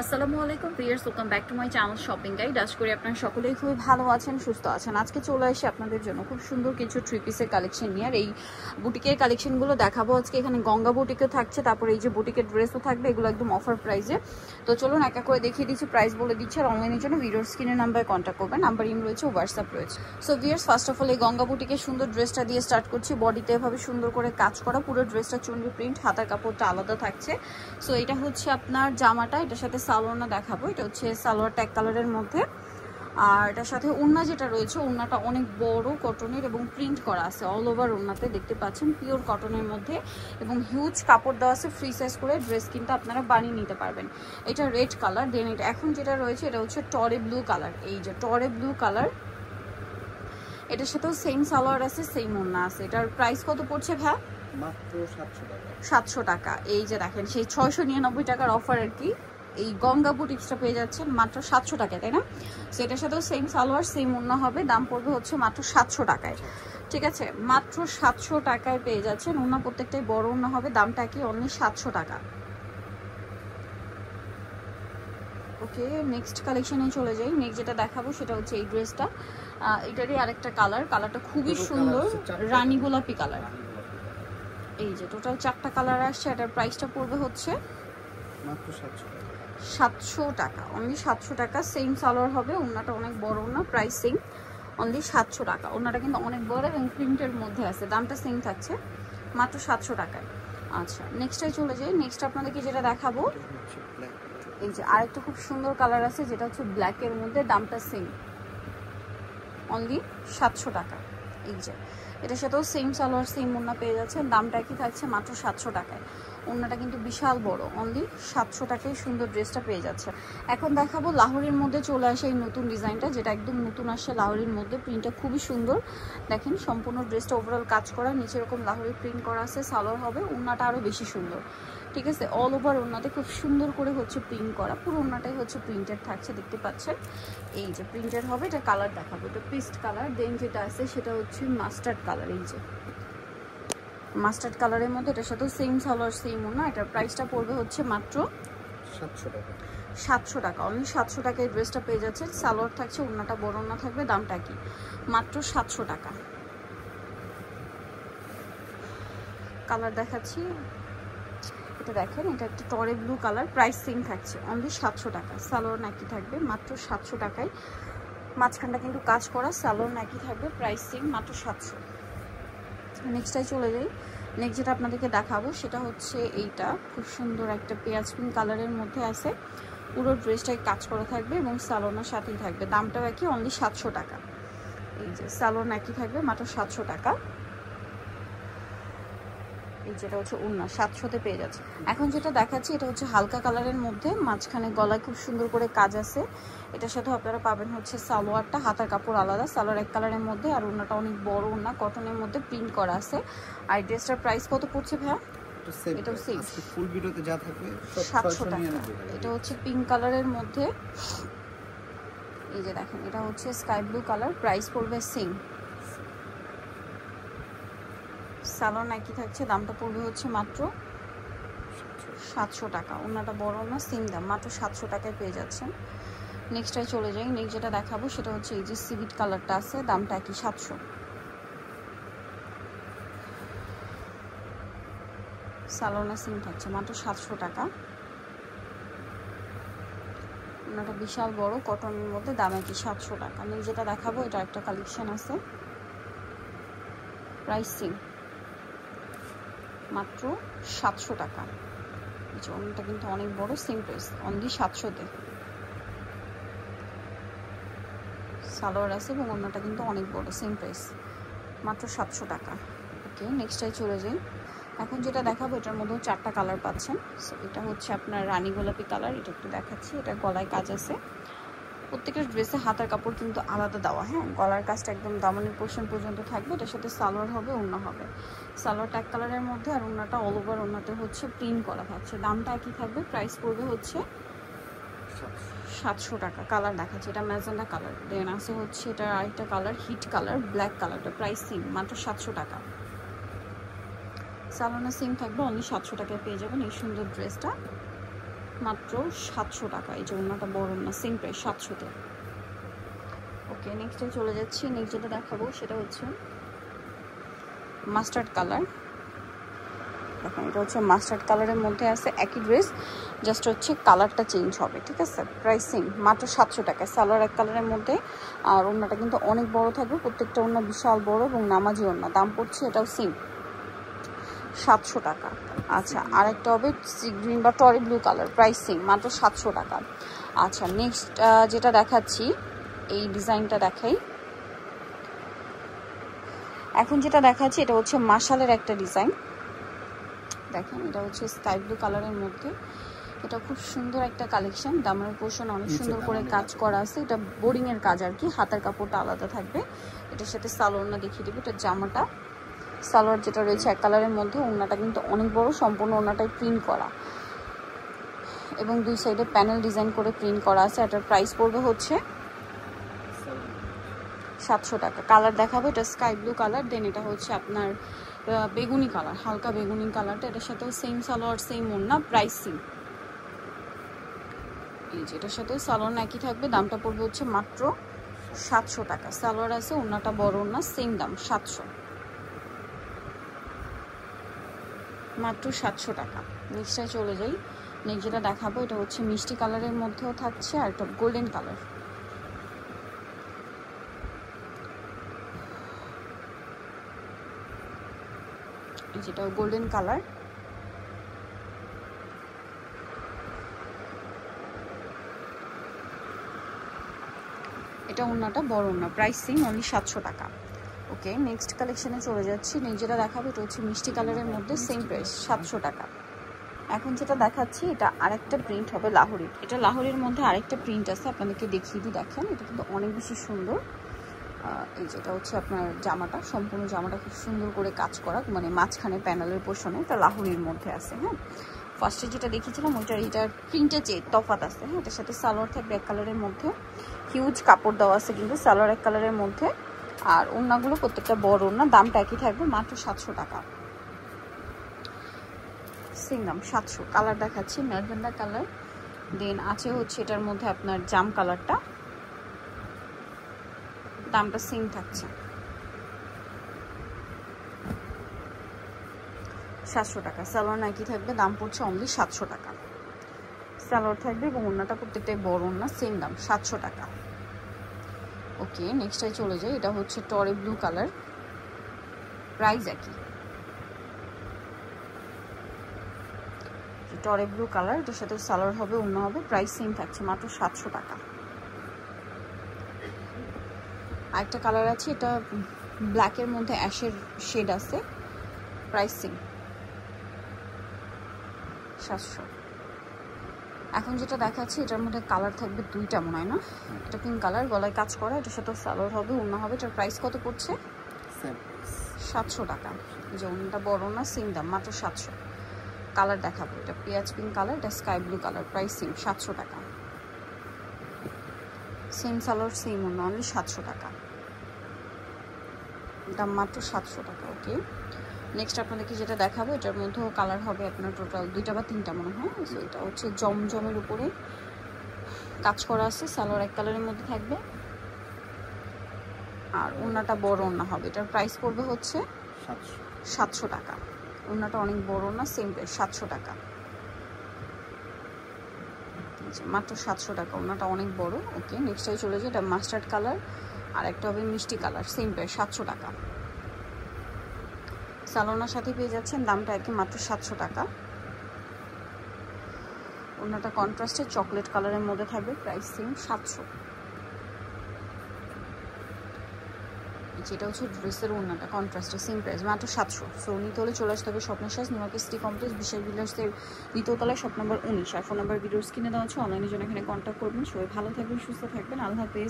আসসালামু আলাইকুম viewers, welcome back to my channel shopping guide. আশা করি আপনারা সকলেই খুবই ভালো আছেন, সুস্থ আছেন। আজকে চলে আসি আপনাদের জন্য খুব সুন্দর কিছু থ্রি পিসের কালেকশন নিয়ে। আর এই বুটিকের কালেকশনগুলো দেখাবো আজকে। এখানে গঙ্গা বুটিকও থাকছে, তারপরে এই যে বুটিকের ড্রেসও থাকবে, এগুলো একদম অফার প্রাইসে। তো চলুন এক এক করে দেখিয়ে দিচ্ছি, প্রাইস বলে দিচ্ছি। আর অনলাইনের জন্য ভিডিওর স্ক্রিনের নাম্বারে কন্ট্যাক্ট করবেন, নাম্বার ইম রয়েছে, হোয়াটসঅ্যাপ রয়েছে। So viewers, first of all এই গঙ্গা বুটিকের সুন্দর ড্রেসটা দিয়ে স্টার্ট করছি। বডিতে এভাবে সুন্দর করে কাজ করা, পুরো ড্রেসটা চুনরি প্রিন্ট, হাতার কাপড়টা আলাদা থাকছে। সো এটা হচ্ছে আপনার জামাটা, এটার সাথে সালোয়ারটা দেখাবো। এটা হচ্ছে সালোয়ার ট্যাগ কালারের মধ্যে, আর এটার সাথে ওড়না যেটা রয়েছে, ওড়নাটা অনেক বড় কটনের এবং প্রিন্ট করা আছে অল ওভার। ওড়নাতে দেখতে পাচ্ছেন পিওর কটনের মধ্যে এবং হিউজ কাপড় দেওয়া আছে। ফ্রি সাইজ করে ড্রেস কিন্তু আপনারা বানিয়ে নিতে পারবেন। এটা রেড কালার। দেন এটা এখন যেটা রয়েছে এটা হচ্ছে টরে ব্লু কালার। এই যে টরে ব্লু কালার, এটার সাথেও সেম সালোয়ার আছে, সেম ওড়না আছে। এটার প্রাইস কত পড়ছে ভাই? মাত্র 700 টাকা। 700 টাকা। এই যে দেখেন সেই 699 টাকার অফার আর কি। এই গঙ্গা বুটিক্সটা পেয়ে যাচ্ছেন মাত্র 700 টাকায়, তাই না? সেটার সাথেও সেম সালোয়ার সেম ওড়না হবে, দাম পড়বে হচ্ছে মাত্র 700 টাকায়। ঠিক আছে, মাত্র 700 টাকায় পেয়ে যাচ্ছেন। ওড়না প্রত্যেকটাই বড় ওড়না হবে, দামটা কি অনলি 700 টাকা। ওকে, নেক্সট কালেকশনে চলে যাই। নেক্সট যেটা দেখাবো সেটা হচ্ছে এই ড্রেসটা। এটারই আরেকটা কালার, কালারটা খুবই সুন্দর, রানী গোলাপি কালার। এই যে টোটাল 4টা কালার আসছে। এটার প্রাইসটা পড়বে হচ্ছে মাত্র 700 টাকা। 700 টাকা, অনলি 700 টাকা। সেম সালোয়ার হবে, ওড়নাটা অনেক বড় ওড়না, প্রাইস সেম, অনলি 700 টাকা। ওড়নাটা কিন্তু অনেক বড় এবং প্রিন্টের মধ্যে আছে, দামটা সেম থাকছে মাত্র 700 টাকায়। আচ্ছা, নেক্সটে চলে যাই। নেক্সট আপনাদেরকে যেটা দেখাবো, এই যে আরেকটা খুব সুন্দর কালার আছে যেটা হচ্ছে ব্ল্যাকের মধ্যে, দামটা সেম, অনলি 700 টাকা। এই যে এটার সাথেও সেম সালোয়ার সেম ওড়না পেয়ে যাচ্ছেন, দামটা কি থাকছে মাত্র 700 টাকায়। ওড়নাটা কিন্তু বিশাল বড়, অনলি 700 টাকায় সুন্দর ড্রেসটা পেয়ে যাচ্ছে। এখন দেখাবো লাহোরের মধ্যে চলে আসে এই নতুন ডিজাইনটা, যেটা একদম নতুন আসছে লাহোরের মধ্যে। প্রিন্টটা খুবই সুন্দর, দেখেন সম্পূর্ণ ড্রেসটা ওভারঅল কাজ করা, নিচে এরকম লাহোরের প্রিন্ট করা আছে, সালোয়ার হবে, ওড়নাটা আরও বেশি সুন্দর। ঠিক আছে, অল ওভার ওড়নাতে খুব সুন্দর করে হচ্ছে প্রিন্ট করা, পুরো ওড়নাটাই হচ্ছে প্রিন্টেড থাকছে, দেখতে পাচ্ছেন। এই যে প্রিন্টেড হবে, এটা কালার দেখাবো, এটা পিস্ট কালার। দেন যেটা আছে সেটা হচ্ছে মাস্টার্ড কালার। এই যে মাস্টার্ড কালারের মধ্যে, এটার সাথেও সেম সালোয়ার সেম ওড়না। এটার প্রাইসটা পড়বে হচ্ছে মাত্র 700 টাকা। 700 টাকা, অনলি 700 টাকায় এই ড্রেসটা পেয়ে যাচ্ছে। সালোয়ার থাকছে, ওড়নাটা বড় ওড়না থাকবে, দামটা কি মাত্র 700 টাকা। কালার দেখাচ্ছি, এটা দেখেন, এটা একটা টরে ব্লু কালার, প্রাইস সেম থাকছে, অনলি 700 টাকা। সালোয়ার নাকি থাকবে মাত্র 700 টাকায়, মাঝখানটা কিন্তু কাজ করা, সালোয়ার নাকি থাকবে, প্রাইস সেম মাত্র 700। নেক্সটটাই চলে যাই। নেক্সট যেটা আপনাদেরকে দেখাবো সেটা হচ্ছে এইটা, খুব সুন্দর একটা পেঁয়াজ পিঙ্ক কালারের মধ্যে আছে, পুরো ড্রেসটাই কাজ করা থাকবে এবং সালোয়ারের সাথেই থাকবে, দামটাও একই, অনলি 700 টাকা। এই যে সালোয়ার নাকি থাকবে মাত্র 700 টাকা। এই যেটা হচ্ছে ওড়না, 700-তে পেয়ে যাচ্ছে। এখন যেটা দেখাচ্ছি এটা হচ্ছে হালকা কালারের মধ্যে, মাঝখানে গলায় খুব সুন্দর করে কাজ আছে। এটার সাথে আপনারা পাবেন হচ্ছে সালোয়ারটা, হাতার কাপড় আলাদা, সালোয়ার এক কালারের মধ্যে, আর ওড়নাটা অনেক বড় ওড়না, কটনের মধ্যে প্রিন্ট করা আছে। আর ড্রেসটার প্রাইস কত পড়ছে ভাইয়া? এটাও সেম, ফুল ভিডিওতে যা থাকবে 700 টাকা। এটা হচ্ছে পিঙ্ক কালারের মধ্যে, এই যে দেখেন, এটা হচ্ছে স্কাই ব্লু কালার, প্রাইস পড়বে সেম। সালোয়ার নাকি থাকছে, দামটা পড়বে হচ্ছে মাত্র 700 টাকা। ওড়নাটা বড় না, সেম দাম, মাত্র 700 টাকায় পেয়ে যাচ্ছেন। নেক্সটটাই চলে যাই। নেক্সট যেটা দেখাবো সেটা হচ্ছে এই যে সিভিট কালারটা আছে, দামটা কি 700। সালোয়ার সেম থাকছে, মাত্র 700 টাকা। ওড়নাটা বিশাল বড় কটনের মধ্যে, দাম কি 700 টাকা। নেক্সট যেটা দেখাবো এটা একটা কালেকশন আছে, প্রাইস সেম, মাত্র 700 টাকা। ওড়নাটা কিন্তু অনেক বড়, সেম প্রাইস, অনলি 700-তে। সালোয়ার আছে এবং ওড়নাটা কিন্তু অনেক বড়, সেম প্রাইস, মাত্র 700 টাকা। ওকে, নেক্সটটাই চলে যাই। এখন যেটা দেখাবো এটার মধ্যেও 4টা কালার পাচ্ছেন। সো এটা হচ্ছে আপনার রানী গোলাপি কালার, এটা একটু দেখাচ্ছি। এটা গলায় কাজ আছে, প্রত্যেকটা ড্রেসে হাতার কাপড় কিন্তু আলাদা দেওয়া, হ্যাঁ, গলার কাজটা একদম দামানের পোর্শন পর্যন্ত থাকবে। এটার সাথে সালোয়ার হবে, ওড়না হবে, সালোয়ারটা এক কালারের মধ্যে, আর ওড়নাটা অল ওভার ওড়নাতে হচ্ছে প্রিন্ট করা থাকছে, দামটা একই থাকবে, প্রাইস পড়বে হচ্ছে 700 টাকা। কালার দেখাচ্ছে, এটা ম্যাজেন্ডা কালার। দেন আছে হচ্ছে এটা আরেকটা কালার, হিট কালার, ব্ল্যাক কালারটা, প্রাইস সেম, মাত্র 700 টাকা। সালোয়ার সেম থাকবে, অনলি 700 টাকায় পেয়ে যাবেন এই সুন্দর ড্রেসটা। মাত্র 700 টাকা। এই যে ওড়নাটা বড় না, সেম প্রাইস 700-তে। ওকে, নেক্সটে চলে যাচ্ছি। নেক্সট যেটা দেখাবো সেটা হচ্ছে মাস্টার্ড কালার। দেখেন এটা হচ্ছে মাস্টার্ড কালারের মধ্যে আছে, একই ড্রেস, জাস্ট হচ্ছে কালারটা চেঞ্জ হবে, ঠিক আছে। প্রাইসিং মাত্র 700 টাকা। সালোয়ার এক কালারের মধ্যে, আর ওড়নাটা কিন্তু অনেক বড় থাকবে, প্রত্যেকটা ওড়না বিশাল বড় এবং নামাজি ওড়না। দাম পড়ছে এটাও সেম 700 টাকা। আচ্ছা, আরেকটা হবে সি গ্রিন বা টরি ব্লু কালার, প্রাইসিং মাত্র 700 টাকা। আচ্ছা, নেক্সট যেটা দেখাচ্ছি, এই ডিজাইনটা দেখাই। এখন যেটা দেখাচ্ছি এটা হচ্ছে মাশালের একটা ডিজাইন। দেখেন এটা হচ্ছে স্কাই ব্লু কালারের মধ্যে, এটা খুব সুন্দর একটা কালেকশন। দামের পোর্শন অনেক সুন্দর করে কাজ করা আছে, এটা বোরিং এর কাজ আর কি, হাতের কাপড়টা আলাদা থাকবে। এটার সাথে সালোয়ারটা দেখিয়ে দেবো। এটা জামাটা, সালোয়ার যেটা রয়েছে এক কালারের মধ্যে, ওড়নাটা কিন্তু অনেক বড়, সম্পূর্ণ ওড়নাটাই প্রিন্ট করা এবং দুই সাইডে প্যানেল ডিজাইন করে প্রিন্ট করা আছে। এটার প্রাইস পড়বে হচ্ছে 700 টাকা। কালার দেখাবো, এটা স্কাই ব্লু কালার, দেন এটা হচ্ছে আপনার বেগুনি কালার, হালকা বেগুনি কালারটা। এটার সাথেও সেম সালোয়ার, সেম ওড়না, প্রাইসিং এই যে এটার সাথেও সালোয়ার একই থাকবে। দামটা পড়বে হচ্ছে মাত্র 700 টাকা। সালোয়ার আছে, ওড়নাটা বড় ওড়না, সেম দাম 700, মাত্র 700 টাকা। নেক্সটে চলে যাই। নেক্সট যেটা দেখাবো এটা হচ্ছে মিষ্টি কালারের মধ্যেও থাকছে, আর একটা গোল্ডেন কালার। যেটা গোল্ডেন কালার, এটা ওড়নাটা বড় ওড়না, প্রাইসিং অনলি 700 টাকা। ওকে, নেক্সট কালেকশনে চলে যাচ্ছি। নেক্সট যেটা দেখাবো এটা হচ্ছে মিষ্টি কালারের মধ্যে, সেম প্রাইস 700 টাকা। এখন যেটা দেখাচ্ছি এটা আরেকটা প্রিন্ট হবে লাহোরি। এটা লাহোরির মধ্যে আরেকটা প্রিন্ট আছে, আপনাদেরকে দেখিয়ে দিই। দেখেন এটা কিন্তু অনেক বেশি সুন্দর। এই যেটা হচ্ছে আপনার জামাটা, সম্পূর্ণ জামাটা খুব সুন্দর করে কাজ করা, মানে মাঝখানে প্যানেলের পোর্শনে এটা লাহোরির মধ্যে আছে। হ্যাঁ, ফার্স্টে যেটা দেখিয়েছিলাম ওইটার এটার প্রিন্টের চেয়ে তফাৎ আছে। হ্যাঁ, এটার সাথে সালোয়ার থাকবে এক কালারের মধ্যে, হিউজ কাপড় দেওয়া আছে কিন্তু সালোয়ার এক কালারের মধ্যে, আর ওড়নাগুলো প্রত্যেকটা বড় ওড়না। দামটা একই থাকবে, মাত্র 700 টাকা। সেম দাম 700। কালার দেখাচ্ছি ম্যাজেন্ডা কালার, দেন আছে হচ্ছে এটার মধ্যে আপনার জাম কালারটা, দামটা সেম থাকছে 700 টাকা। সালোয়ার একই থাকবে, দাম পড়ছে অনলি 700 টাকা। সালোয়ার থাকবে এবং ওড়নাটা প্রত্যেকটাই বড় ওড়না, সেম দাম 700 টাকা। ওকে, নেক্সটটাই চলে যাই। এটা হচ্ছে টরে ব্লু কালার, প্রাইস একই, টরে ব্লু কালার। এটার সাথে সালোয়ার হবে, ওড়না হবে, প্রাইস সেম থাকছে মাত্র 700 টাকা। আরেকটা কালার আছে, এটা ব্ল্যাকের মধ্যে অ্যাশের শেড আছে, প্রাইসিং 700। এখন যেটা দেখাচ্ছি এটার মধ্যে কালার থাকবে দুইটা মনে হয় না, এটা পিঙ্ক কালার, গলায় কাজ করা, এটার সাথে সালোয়ার হবে, ওড়না হবে। এটার প্রাইস কত পড়ছে? 700 টাকা। যে ওড়নাটা বড় না, সেম দাম মাত্র 700। কালার দেখাবো, এটা পেঁয়াজ পিঙ্ক কালার, এটা স্কাই ব্লু কালার, প্রাইসিং 700 টাকা। সেম সালোয়ার, সেম ওড়না, অনলি 700 টাকা, দাম মাত্র 700 টাকা। ওকে, নেক্সট আপনাদেরকে যেটা দেখাবো এটার মধ্যেও কালার হবে আপনার টোটাল দুইটা বা তিনটা মনে হয়। সো এটা হচ্ছে জমজমের উপরে কাজ করা আছে, সালোয়ার এক কালারের মধ্যে থাকবে, আর ওড়নাটা বড় ওড়না হবে। এটার প্রাইস পড়বে হচ্ছে 700 টাকা। ওড়নাটা অনেক বড় ওড়না, সেম প্রাইস 700 টাকা, মাত্র 700 টাকা। ওড়নাটা অনেক বড়। ওকে, নেক্সটটাই চলে যায়। এটা মাস্টার্ড কালার, আর একটা হবে মিষ্টি কালার, সেম প্রাইস 700 টাকা। সালোনার সাথে পেয়ে যাচ্ছেন, দামটা একই, মাত্র 700 টাকা। ওড়নাটা কন্ট্রাস্টে চকলেট কালারের মধ্যে থাকবে, প্রাইস সেম 700। যেটা হচ্ছে ড্রেসের ওড়নাটা কন্ট্রাস্টে, সেম প্রাইস মাত্র 700। সো নিতে হলে চলে আসতে হবে স্বপ্নের সাজ, নিউ মার্কেট সিটি কমপ্লেক্স, বিশাল বিলাসের দ্বিতীয় তলায়, শপ নম্বর 19। আর ফোন নাম্বার ভিডিওর স্ক্রিনে দেওয়া হচ্ছে, অনলাইনের জন্য এখানে কন্ট্যাক্ট করবেন। সবাই ভালো থাকবেন, সুস্থ থাকবেন, আল্লাহ হাফেজ।